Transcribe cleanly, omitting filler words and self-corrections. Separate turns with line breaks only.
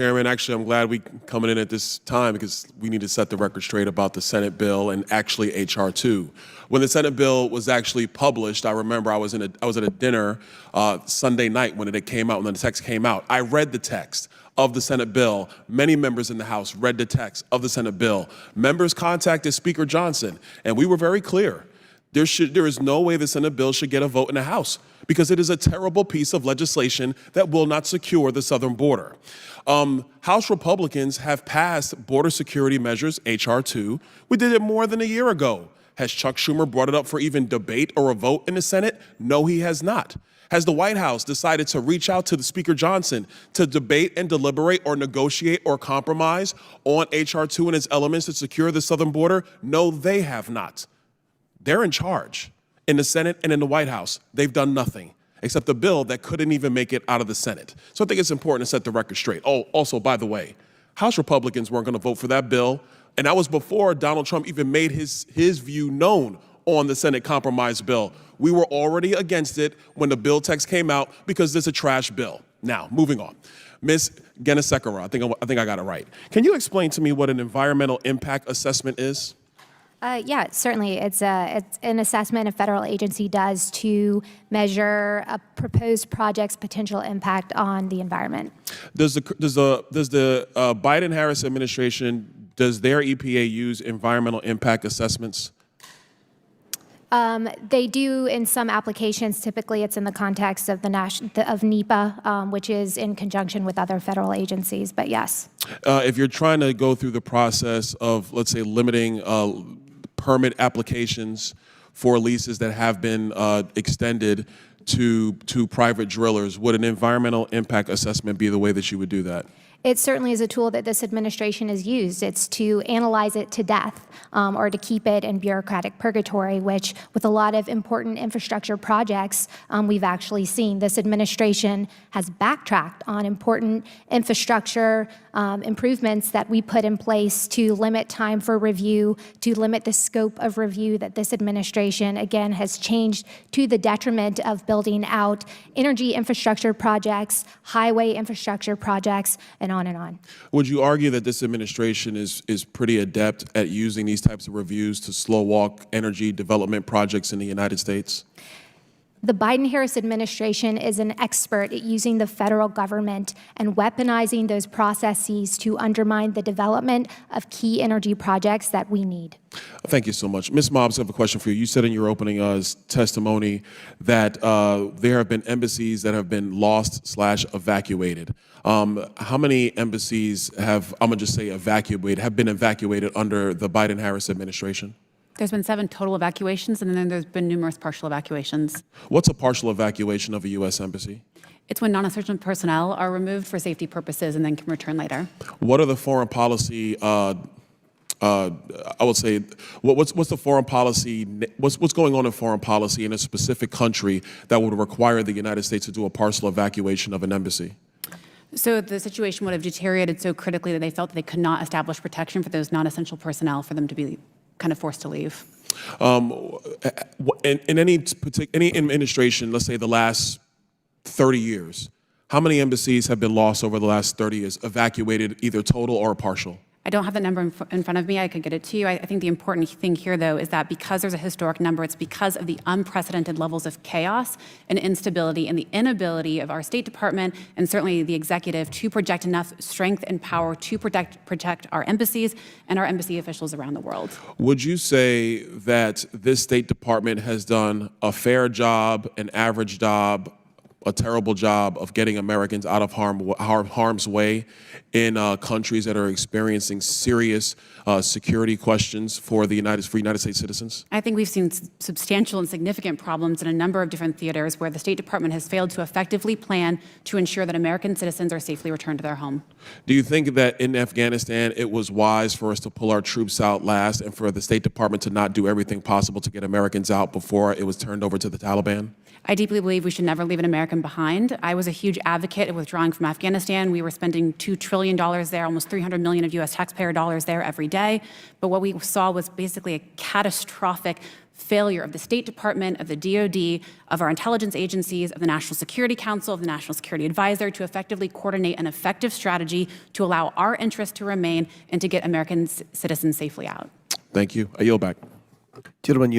Chairman, actually, I'm glad we coming in at this time because we need to set the record straight about the Senate bill and actually H.R. 2. When the Senate bill was actually published, I remember I was at a dinner Sunday night when it came out, when the text came out. I read the text of the Senate bill. Many members in the House read the text of the Senate bill. Members contacted Speaker Johnson, and we were very clear. There is no way the Senate bill should get a vote in the House because it is a terrible piece of legislation that will not secure the southern border. House Republicans have passed border security measures, H.R. 2. We did it more than a year ago. Has Chuck Schumer brought it up for even debate or a vote in the Senate? No, he has not. Has the White House decided to reach out to the Speaker Johnson to debate and deliberate or negotiate or compromise on H.R. 2 and its elements to secure the southern border? No, they have not. They're in charge in the Senate and in the White House. They've done nothing except a bill that couldn't even make it out of the Senate. So I think it's important to set the record straight. Oh, also, by the way, House Republicans weren't going to vote for that bill, and that was before Donald Trump even made his view known on the Senate compromise bill. We were already against it when the bill text came out because it's a trash bill. Now, moving on. Ms. Genesekera, I think I got it right. Can you explain to me what an environmental impact assessment is?
Yeah, certainly. It's an assessment a federal agency does to measure a proposed project's potential impact on the environment. Does the
Biden-Harris administration, does their EPA use environmental impact assessments?
They do in some applications. Typically, it's in the context of of NEPA, which is in conjunction with other federal agencies. But yes.
If you're trying to go through the process of, let's say, limiting permit applications for leases that have been extended to private drillers, would an environmental impact assessment be the way that you would do that?
It certainly is a tool that this administration has used. It's to analyze it to death or to keep it in bureaucratic purgatory, which with a lot of important infrastructure projects, we've actually seen. This administration has backtracked on important infrastructure improvements that we put in place to limit time for review, to limit the scope of review that this administration, again, has changed to the detriment of building out energy infrastructure projects, highway infrastructure projects, and on and on.
Would you argue that this administration is pretty adept at using these types of reviews to slow walk energy development projects in the United States?
The Biden-Harris administration is an expert at using the federal government and weaponizing those processes to undermine the development of key energy projects that we need.
Thank you so much. Ms. Mobb, I have a question for you. You said in your opening testimony that there have been embassies that have been lost/evacuated. How many embassies have, I'm going to just say have been evacuated under the Biden-Harris administration?
There's been 7 total evacuations, and then there's been numerous partial evacuations.
What's a partial evacuation of a U.S. embassy?
It's when non-essential personnel are removed for safety purposes and then can return later.
What are the foreign policy, I would say, what's the foreign policy, what's going on in foreign policy in a specific country that would require the United States to do a partial evacuation of an embassy?
So the situation would have deteriorated so critically that they felt that they could not establish protection for those non-essential personnel for them to be kind of forced to leave.
In any administration, let's say the last 30 years, how many embassies have been lost over the last 30 years, evacuated either total or partial?
I don't have that number in front of me. I could get it to you. I think the important thing here, though, is that because there's a historic number, it's because of the unprecedented levels of chaos and instability and the inability of our State Department and certainly the executive to project enough strength and power to protect our embassies and our embassy officials around the world.
Would you say that this State Department has done a fair job, an average job, a terrible job of getting Americans out of harm's way in countries that are experiencing serious security questions for United States citizens?
I think we've seen substantial and significant problems in a number of different theaters where the State Department has failed to effectively plan to ensure that American citizens are safely returned to their home.
Do you think that in Afghanistan it was wise for us to pull our troops out last and for the State Department to not do everything possible to get Americans out before it was turned over to the Taliban?
I deeply believe we should never leave an American behind. I was a huge advocate of withdrawing from Afghanistan. We were spending $2 trillion there, almost $300 million of U.S. taxpayer dollars there every day. But what we saw was basically a catastrophic failure of the State Department, of the DoD, of our intelligence agencies, of the National Security Council, of the National Security Advisor to effectively coordinate an effective strategy to allow our interests to remain and to get American citizens safely out.
Thank you. I yield back.
Gentleman yields